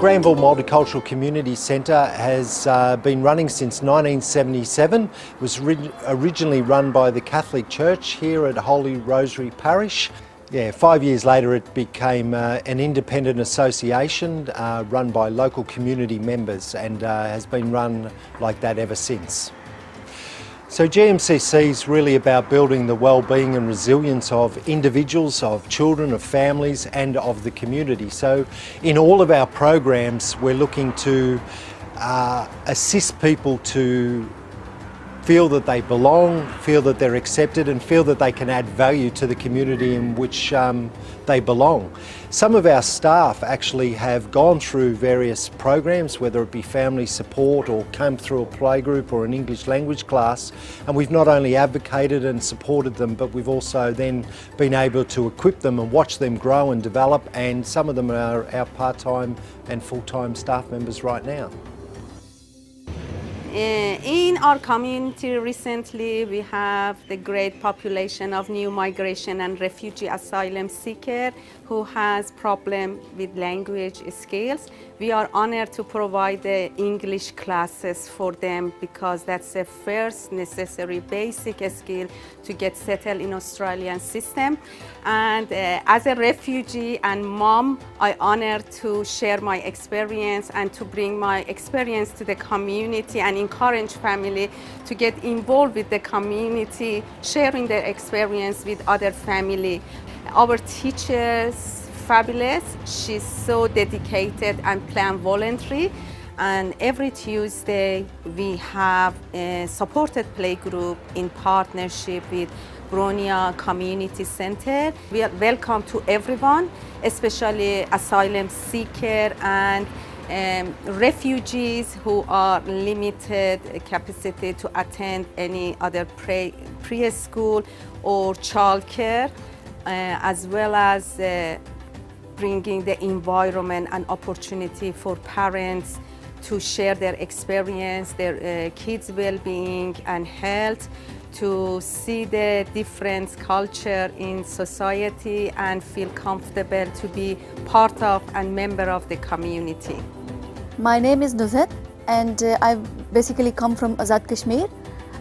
Granville Multicultural Community Centre has been running since 1977. It was originally run by the Catholic Church here at Holy Rosary Parish. 5 years later it became an independent association run by local community members and has been run like that ever since. So GMCC is really about building the well-being and resilience of individuals, of children, of families and of the community. So in all of our programs we're looking to assist people to feel that they belong, feel that they're accepted and feel that they can add value to the community in which they belong. Some of our staff actually have gone through various programs, whether it be family support or come through a playgroup or an English language class, and we've not only advocated and supported them, but we've also then been able to equip them and watch them grow and develop, and some of them are our part-time and full-time staff members right now. In our community recently we have the great population of new migration and refugee asylum seeker who has problem with language skills. We are honored to provide the English classes for them because that's the first necessary basic skill to get settled in Australian system. And as a refugee and mom, I honored to share my experience and to bring my experience to the community and encourage family to get involved with the community, sharing their experience with other family. Our teachers, fabulous. She's so dedicated and plan voluntary. And every Tuesday we have a supported playgroup in partnership with Bronia Community Center. We are welcome to everyone, especially asylum seeker and refugees who are limited capacity to attend any other preschool or childcare, as well as bringing the environment and opportunity for parents to share their experience, their kids' well-being and health, to see the different culture in society and feel comfortable to be part of and member of the community. My name is Nuzhat and I've basically come from Azad Kashmir.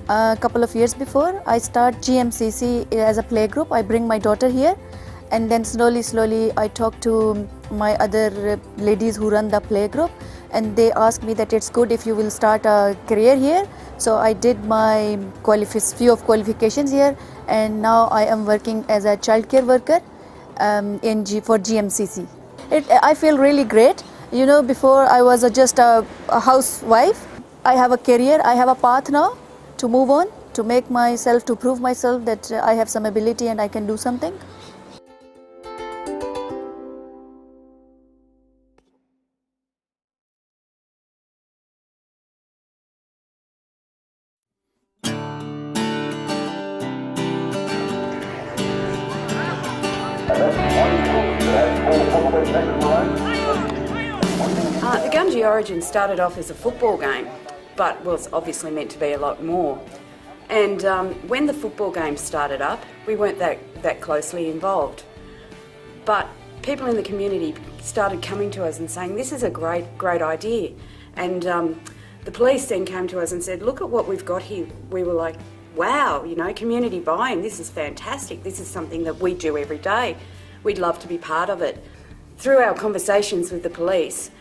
A couple of years before I start GMCC as a playgroup. I bring my daughter here and then slowly I talk to my other ladies who run the playgroup, and they asked me that it's good if you will start a career here. So I did my few of qualifications here, and now I am working as a childcare worker for GMCC. I feel really great. You know, before I was just a housewife. I have a career, I have a path now to move on, to make myself, to prove myself that I have some ability and I can do something. The Gundee Origin started off as a football game, but was obviously meant to be a lot more. And when the football game started up, we weren't that closely involved. But people in the community started coming to us and saying, this is a great idea. And the police then came to us and said, look at what we've got here. We were like, wow, you know, community buying, this is fantastic. This is something that we do every day. We'd love to be part of it. Through our conversations with the police,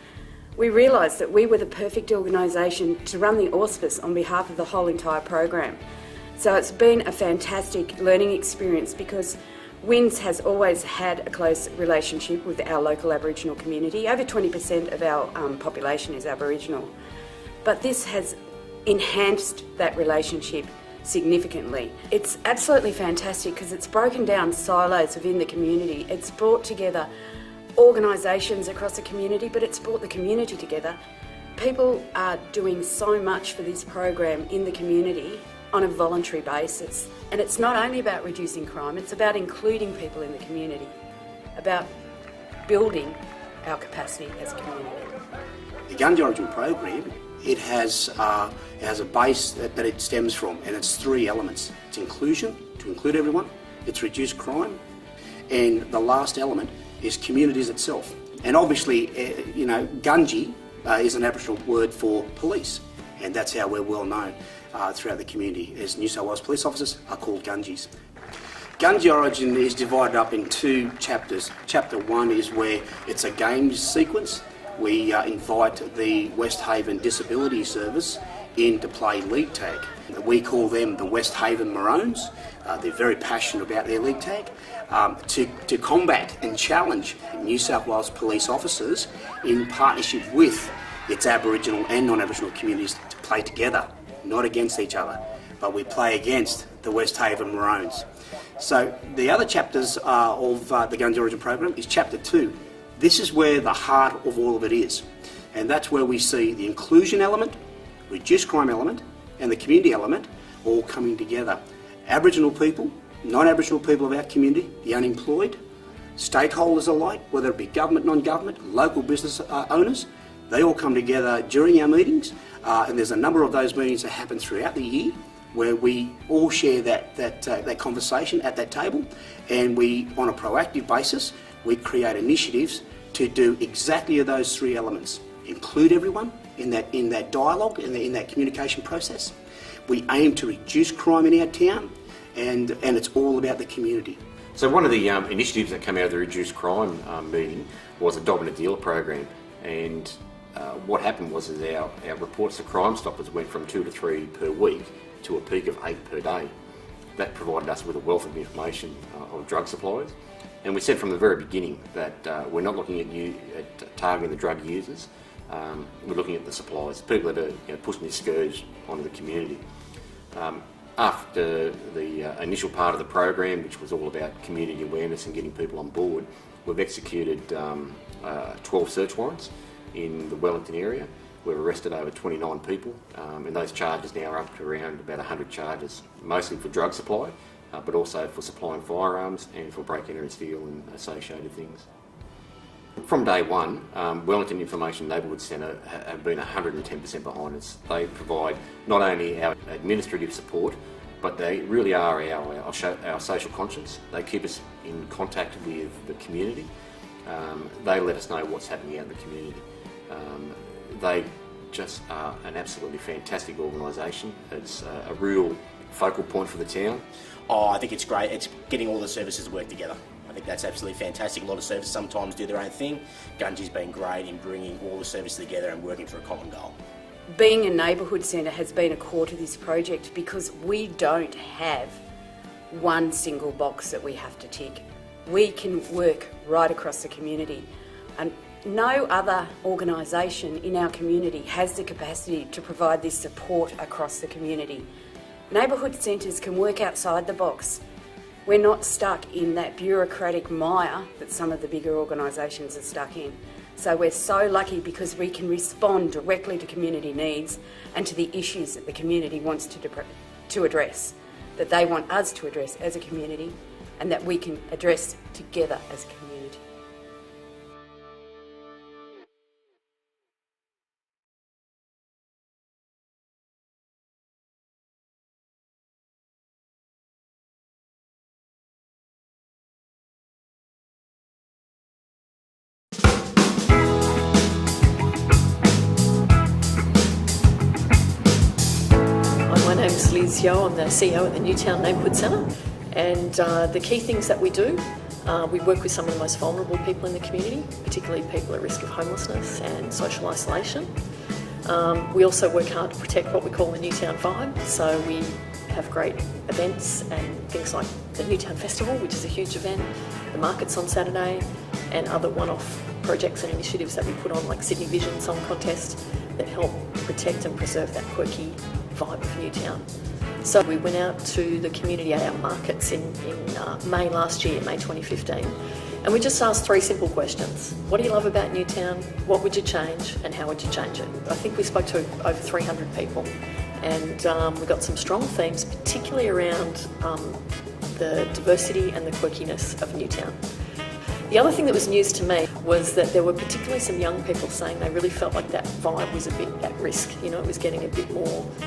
we realised that we were the perfect organisation to run the auspice on behalf of the whole entire program. So it's been a fantastic learning experience because WINS has always had a close relationship with our local Aboriginal community. Over 20% of our population is Aboriginal. But this has enhanced that relationship significantly. It's absolutely fantastic because it's broken down silos within the community. It's brought together organisations across the community, but it's brought the community together. People are doing so much for this program in the community on a voluntary basis. And it's not only about reducing crime, it's about including people in the community, about building our capacity as a community. The Gundee Origin program, it has a base that it stems from, and it's three elements. It's inclusion, to include everyone, it's reduce crime, and the last element is communities itself. And obviously, Gunji is an Aboriginal word for police, and that's how we're well known throughout the community, as New South Wales police officers are called Gunjis. Gunji Origin is divided up in 2 chapters. Chapter 1 is where it's a games sequence. We invite the West Haven Disability Service in to play league tag. We call them the West Haven Maroons. They're very passionate about their league tag. To combat and challenge New South Wales police officers in partnership with its Aboriginal and non-Aboriginal communities to play together, not against each other, but we play against the West Haven Maroons. So the other chapters of the Gunji Origin program is chapter 2. This is where the heart of all of it is, and that's where we see the inclusion element, reduced crime element, and the community element all coming together. Aboriginal people, non-Aboriginal people of our community, the unemployed, stakeholders alike, whether it be government, non-government, local business owners, they all come together during our meetings, and there's a number of those meetings that happen throughout the year where we all share that conversation at that table, and we, on a proactive basis, we create initiatives to do exactly those 3 elements. Include everyone in that dialogue, in that communication process. We aim to reduce crime in our town, and it's all about the community. So one of the initiatives that came out of the Reduced Crime meeting was a dog and a dealer program, and what happened was our reports to Crime Stoppers went from 2 to 3 per week to a peak of 8 per day. That provided us with a wealth of information on drug supplies, and we said from the very beginning that we're not looking at targeting the drug users. We're looking at the suppliers, people that are pushing this scourge onto the community. After the initial part of the program, which was all about community awareness and getting people on board, we've executed 12 search warrants in the Wellington area. We've arrested over 29 people, and those charges now are up to around about 100 charges, mostly for drug supply, but also for supplying firearms and for break, enter and steal and associated things. From day one, Wellington Information Neighbourhood Centre have been 110% behind us. They provide not only our administrative support, but they really are our social conscience. They keep us in contact with the community. They let us know what's happening out in the community. They just are an absolutely fantastic organisation. It's a real focal point for the town. Oh, I think it's great. It's getting all the services to work together. I think that's absolutely fantastic. A lot of services sometimes do their own thing. Gunji's been great in bringing all the services together and working for a common goal. Being a neighbourhood centre has been a core to this project because we don't have one single box that we have to tick. We can work right across the community, and no other organisation in our community has the capacity to provide this support across the community. Neighbourhood centres can work outside the box. We're not stuck in that bureaucratic mire that some of the bigger organisations are stuck in. So we're so lucky because we can respond directly to community needs and to the issues that the community wants to address, that they want us to address as a community, and that we can address together as a community. My name's Liz Yo, I'm the CEO at the Newtown Neighbourhood Centre, and the key things that we do, we work with some of the most vulnerable people in the community, particularly people at risk of homelessness and social isolation. We also work hard to protect what we call the Newtown vibe, so we have great events and things like the Newtown Festival, which is a huge event, the markets on Saturday, and other one-off projects and initiatives that we put on, like Sydney Vision Song Contest, that help protect and preserve that quirky vibe of Newtown. So we went out to the community at our markets in May last year, May 2015, and we just asked 3 simple questions. What do you love about Newtown? What would you change? And how would you change it? I think we spoke to over 300 people, and we got some strong themes, particularly around the diversity and the quirkiness of Newtown. The other thing that was news to me was that there were particularly some young people saying they really felt like that vibe was a bit at risk. You know, it was getting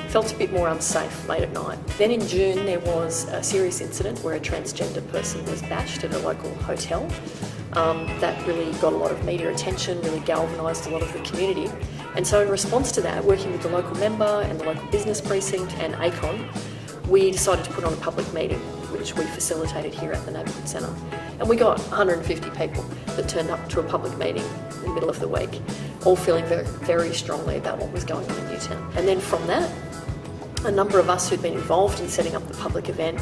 felt a bit more unsafe late at night. Then in June there was a serious incident where a transgender person was bashed at a local hotel. That really got a lot of media attention, really galvanised a lot of the community. And so in response to that, working with the local member and the local business precinct and ACON, we decided to put on a public meeting, which we facilitated here at the Neighbourhood Centre. And we got 150 people that turned up to a public meeting in the middle of the week, all feeling very, very strongly about what was going on in Newtown. And then from that, a number of us who'd been involved in setting up the public event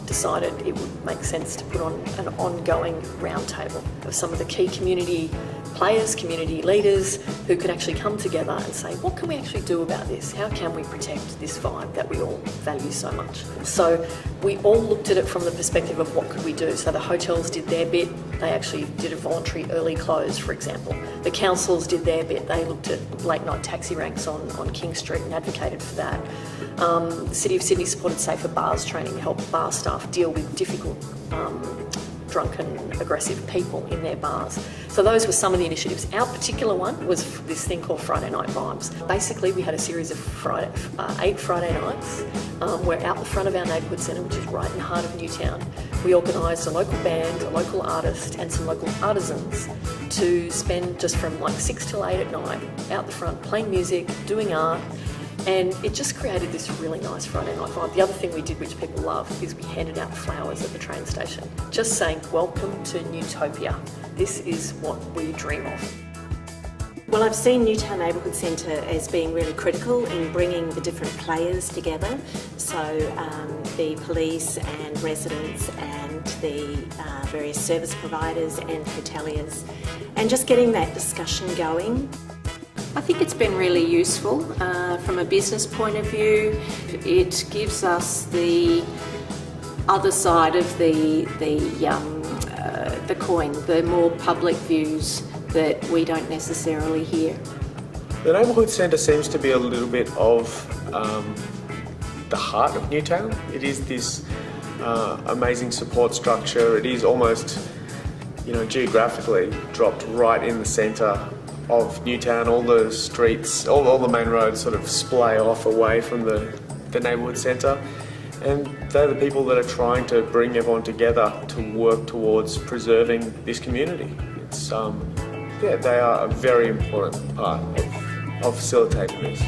decided it would make sense to put on an ongoing roundtable of some of the key community players, community leaders who could actually come together and say, what can we actually do about this? How can we protect this vibe that we all value so much? So we all looked at it from the perspective of what could we do. So the hotels did their bit. They actually did a voluntary early close, for example. The councils did their bit. They looked at late night taxi ranks on King Street and advocated for that. The City of Sydney supported safer bars training to help bar staff deal with difficult drunken, aggressive people in their bars. So those were some of the initiatives. Our particular one was this thing called Friday Night Vibes. Basically, we had a series of 8 Friday nights. We're out the front of our neighbourhood centre, which is right in the heart of Newtown. We organised a local band, a local artist and some local artisans to spend just from like 6 till 8 at night out the front playing music, doing art. And it just created this really nice Friday night vibe. The other thing we did, which people love, is we handed out flowers at the train station, just saying, welcome to Newtopia. This is what we dream of. Well, I've seen Newtown Neighbourhood Centre as being really critical in bringing the different players together. So the police and residents and the various service providers and hoteliers, and just getting that discussion going. I think it's been really useful from a business point of view. It gives us the other side of the coin, the more public views that we don't necessarily hear. The Neighbourhood Centre seems to be a little bit of the heart of Newtown. It is this amazing support structure. It is almost, geographically dropped right in the centre of Newtown. All the streets, all the main roads sort of splay off away from the neighbourhood centre, and they're the people that are trying to bring everyone together to work towards preserving this community. It's they are a very important part of facilitating this.